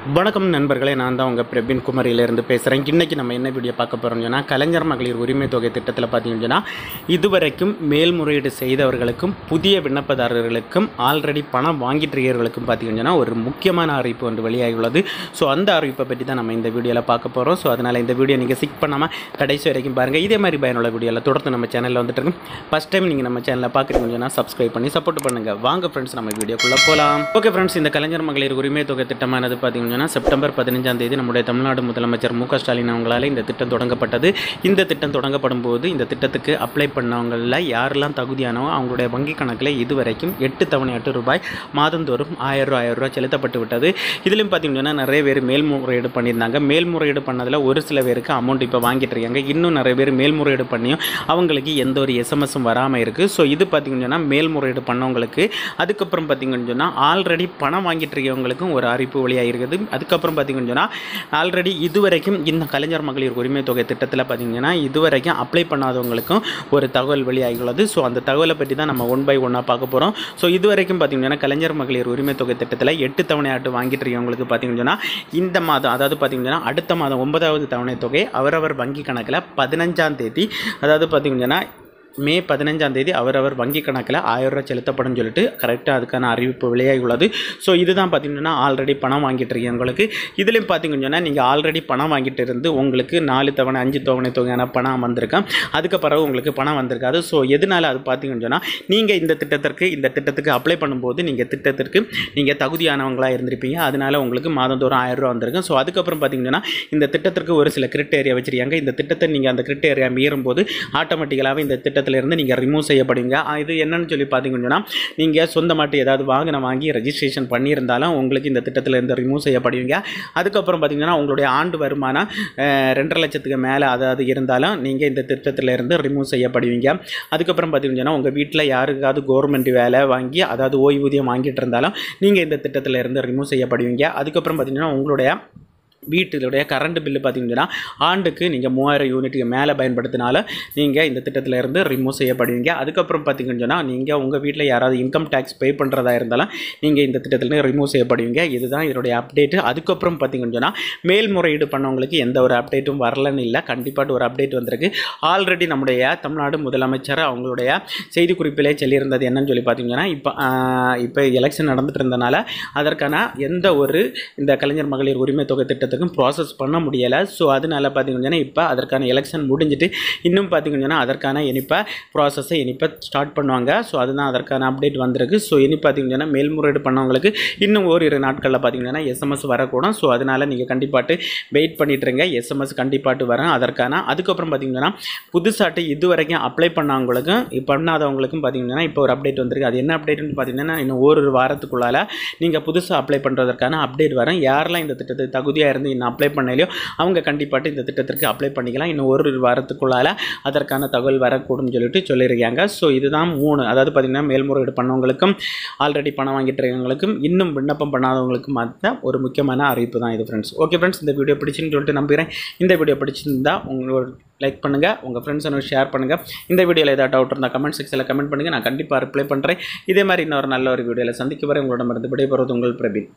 வணக்கம் நண்பர்களே, நான் தான் உங்கள் பிரபின் குமரியிலேருந்து பேசுகிறேன். இன்றைக்கி நம்ம என்ன வீடியோ பார்க்க போகிறோம்னு சொன்னால், கலைஞர் மகளிர் உரிமை தொகை திட்டத்தில் பார்த்தீங்கன்னு சொன்னால், இதுவரைக்கும் மேல்முறையீடு செய்தவர்களுக்கும் புதிய விண்ணப்பதாரர்களுக்கும் ஆல்ரெடி பணம் வாங்கிட்டுருக்கிறவர்களுக்கும் பார்த்தீங்கன்னு சொன்னால் ஒரு முக்கியமான அறிவிப்பு வந்து வெளியாகியுள்ளது. ஸோ அந்த அறிவிப்பை பற்றி தான் நம்ம இந்த வீடியோவில் பார்க்க போகிறோம். ஸோ அதனால் இந்த வீடியோ நீங்கள் ஸ்கிப் பண்ணாமல் கடைசி வரைக்கும் பாருங்கள். இதே மாதிரி பயனுள்ள வீடியோவில் தொடர்ந்து நம்ம சேனலில் வந்துட்டு இருக்கும். ஃபஸ்ட் டைம் நீங்கள் நம்ம சேனலில் பார்க்குறீங்கன்னு சொன்னால் சப்ஸ்கிரைப் பண்ணி சப்போர்ட் பண்ணுங்கள். வாங்க ஃப்ரெண்ட்ஸ், நம்ம வீடியோக்குள்ளே போகலாம். ஓகே ஃப்ரெண்ட்ஸ், இந்த கலைஞர் மகளிர் உரிமை தொகை திட்டமானது பார்த்தீங்கன்னா செப்டம்பர் 15 நம்முடைய தமிழ்நாடு முதலமைச்சர் மு க ஸ்டாலின் அவங்களால் இந்த திட்டம் தொடங்கப்பட்டது. இந்த திட்டம் தொடங்கப்படும் போது இந்த திட்டத்துக்கு அப்ளை பண்ணவங்களில் யாரெல்லாம் தகுதியானவோ அவங்களுடைய வங்கி கணக்கில் இதுவரைக்கும் 8 தவணையாட்டு ரூபாய் மாதந்தோறும் 1000 ரூபாய் செலுத்தப்பட்டு விட்டது. இதுலையும் பார்த்தீங்கன்னா நிறைய பேர் மேல்முறையீடு பண்ணியிருந்தாங்க. மேல்முறையீடு பண்ணதில் ஒரு சில பேருக்கு அமௌண்ட் இப்போ வாங்கிட்டு இருக்காங்க. இன்னும் நிறைய பேர் மேல்முறையீடு பண்ணியும் அவங்களுக்கு எந்த ஒரு எஸ்எம்எஸும் வராமல் இருக்குது. ஸோ இது பார்த்தீங்கன்னா மேல்முறையீடு பண்ணவங்களுக்கு. அதுக்கப்புறம் பார்த்தீங்கன்னு சொன்னால் ஆல்ரெடி பணம் வாங்கிட்டு இருக்கவங்களுக்கும் ஒரு அறிவிப்பு வழியாக இருக்குது. அதுக்கப்புறம் பார்த்தீங்கன்னு சொன்னால் ஆல்ரெடி இதுவரைக்கும் இந்த கலைஞர் மகளிர் உரிமை தொகை திட்டத்தில் பார்த்தீங்கன்னா இதுவரைக்கும் அப்ளை பண்ணாதவங்களுக்கும் ஒரு தகவல் வெளியாகியுள்ளது. ஸோ அந்த தகவலை பற்றி தான் நம்ம 1 by 1 பார்க்க போகிறோம். ஸோ இதுவரைக்கும் பார்த்தீங்கன்னா கலைஞர் மகளிர் உரிமை தொகை திட்டத்தில் 8 தவணையாட்டு வாங்கிட்டு இருக்கவங்களுக்கு பார்த்தீங்கன்னா இந்த மாதம், அதாவது பார்த்தீங்கன்னா அடுத்த மாதம் 9வது தவணை தொகை அவரவர் வங்கி கணக்கில் 15ஆம் தேதி, அதாவது பார்த்தீங்கன்னா மே 15ஆம் தேதி அவரவர் வங்கி கணக்கில் 1000 ரூபாய் செலுத்தப்படும் சொல்லிட்டு கரெக்டாக அதுக்கான அறிவிப்பு வெளியாகி உள்ளது. ஸோ இதுதான் பார்த்தீங்கன்னா ஆல்ரெடி பணம் வாங்கிட்டு இருக்கவங்களுக்கு. இதுலேயும் பார்த்தீங்கன்னா நீங்கள் ஆல்ரெடி பணம் வாங்கிட்டு இருந்து உங்களுக்கு 4 தவணை 5 தவணை தொகையான பணம் வந்திருக்கேன். அதுக்கு பிறகு உங்களுக்கு பணம் வந்திருக்காது. ஸோ எதனால் அது பார்த்தீங்கன்னு சொன்னால், நீங்கள் இந்த திட்டத்துக்கு அப்ளை பண்ணும்போது நீங்கள் தகுதியானவங்களாக இருந்திருப்பீங்க. அதனால் உங்களுக்கு மாதந்தோறும் 1000 ரூபா வந்திருக்கும். ஸோ அதுக்கப்புறம் பார்த்தீங்கன்னா இந்த திட்டத்திற்கு ஒரு சில கிரிட்டேரியா வச்சுருக்காங்க. இந்த திட்டத்தை நீங்கள் அந்த கிரிட்டேரியா மீறும்போது ஆட்டோமேட்டிக்கலாகவே இந்த திட்டத்திலிருந்து நீங்கள் ரிமூவ் செய்யப்படுவீங்க. இது என்னன்னு சொல்லி பார்த்தீங்கன்னா, நீங்கள் சொந்தமாட்டு ஏதாவது வாகனம் வாங்கி ரெஜிஸ்ட்ரேஷன் பண்ணியிருந்தாலும் உங்களுக்கு இந்த திட்டத்திலிருந்து ரிமூவ் செய்யப்படுவீங்க. அதுக்கப்புறம் பார்த்தீங்கன்னா உங்களுடைய ஆண்டு வருமானம் 2.5 லட்சத்துக்கு மேலே அதாவது இருந்தாலும் நீங்கள் இந்த திட்டத்திலிருந்து ரிமூவ் செய்யப்படுவீங்க. அதுக்கப்புறம் பார்த்தீங்கன்னா உங்கள் வீட்டில் யாருக்காவது கவர்மெண்ட் வேலை வாங்கி அதாவது ஓய்வூதியம் வாங்கிட்டு இருந்தாலும் நீங்கள் இந்த திட்டத்திலிருந்து ரிமூவ் செய்யப்படுவீங்க. அதுக்கப்புறம் பார்த்தீங்கன்னா உங்களுடைய வீட்டிலுடைய கரண்ட் பில்லு பார்த்தீங்கன்னா ஆண்டுக்கு நீங்கள் 3000 யூனிட்டுக்கு மேலே பயன்படுத்தினாலும் நீங்கள் இந்த திட்டத்தில் இருந்து ரிமூவ் செய்யப்படுவீங்க. அதுக்கப்புறம் பார்த்தீங்கன்னு சொன்னால் நீங்கள் உங்கள் வீட்டில் யாராவது இன்கம் டேக்ஸ் பே பண்ணுறதா இருந்தாலும் நீங்கள் இந்த திட்டத்தில் ரிமூவ் செய்யப்படுவீங்க. இதுதான் இதனுடைய அப்டேட்டு. அதுக்கப்புறம் பார்த்தீங்கன்னு சொன்னால் மேல்முறையீடு பண்ணவங்களுக்கு எந்த ஒரு அப்டேட்டும் வரலன்னு இல்லை, கண்டிப்பாக ஒரு அப்டேட் வந்திருக்கு. ஆல்ரெடி நம்முடைய தமிழ்நாடு முதலமைச்சர் அவங்களுடைய செய்திக்குறிப்பிலே சொல்லியிருந்தது என்னன்னு சொல்லி பார்த்தீங்கன்னா, இப்போ எலெக்ஷன் நடந்துட்டு இருந்தனால அதற்கான எந்த ஒரு இந்த கலைஞர் மகளிர் உரிமை தொகை திட்டத்துக்கும் ப்ராசஸ் பண்ண முடியலை. ஸோ அதனால் பார்த்தீங்கன்னா இப்போ அதற்கான எலெக்ஷன் முடிஞ்சிட்டு இன்னும் பார்த்தீங்கன்னா அதற்கான ப்ராசஸை ஸ்டார்ட் பண்ணுவாங்க. ஸோ அதுதான் அதற்கான அப்டேட் வந்திருக்கு. ஸோ பார்த்தீங்கன்னா மேல்முறையீடு பண்ணவங்களுக்கு இன்னும் ஓரிரு நாட்களில் பார்த்தீங்கன்னா எஸ்எம்எஸ் வரக்கூடும். ஸோ அதனால் நீங்கள் கண்டிப்பாட்டு வெயிட் பண்ணிட்டுருங்க. எஸ்எம்எஸ் கண்டிப்பாட்டு வரேன் அதற்கான. அதுக்கப்புறம் பார்த்தீங்கன்னா புதுசாட்டு இதுவரைக்கும் அப்ளை பண்ணாதவங்களுக்கும் பார்த்தீங்கன்னா இப்போ ஒரு அப்டேட் வந்திருக்கு. அது என்ன அப்டேட்னு பார்த்தீங்கன்னா இன்னும் ஒரு வாரத்துக்குள்ளால் நீங்கள் புதுசாக அப்ளை பண்ணுறதற்கான அப்டேட் வரும். யாரெல்லாம் இந்த திட்டத்துக்கு தகுதியாக இருந்து இன்னும் அப்ளை பண்ணலையோ அவங்க கண்டிப்பாட்டு இந்த திட்டத்திற்கு அப்ளை பண்ணிக்கலாம். இன்னும் ஒரு வாரத்துக்குள்ளால் அதற்கான தகவல் வரக்கூடும் சொல்லியிருக்காங்க. ஸோ இதுதான் 3, அதாவது பார்த்தீங்கன்னா மேல்முறையீடு பண்ணவங்களுக்கும் ஆல்ரெடி பணம் வாங்கிட்டு இருக்கவங்களுக்கும் இன்னும் விண்ணப்பம் பண்ணாதவங்களுக்கும் ஒரு முக்கியமான அறிவிப்பு தான் இது ஃப்ரெண்ட்ஸ். ஓகே ஃப்ரெண்ட்ஸ், இந்த வீடியோ பிடிச்சுன்னு சொல்லிட்டு நம்புகிறேன். இந்த வீடியோ பிடிச்சிருந்தா உங்களோட லைக் பண்ணுங்கள், உங்கள் ஃப்ரெண்ட்ஸை ஷேர் பண்ணுங்கள். இந்த வீடியோவில் ஏதாவது டவுட் இருந்தால் கமெண்ட் செக்ஷனில் கமெண்ட் பண்ணுங்கள். நான் கண்டிப்பாக ரிப்ளை பண்ணுறேன். இதே மாதிரி இன்னொரு நல்ல ஒரு வீடியோவில் சந்திக்க வரை உங்களிடமிருந்து விடைபெறுவது உங்கள் பிரபின்.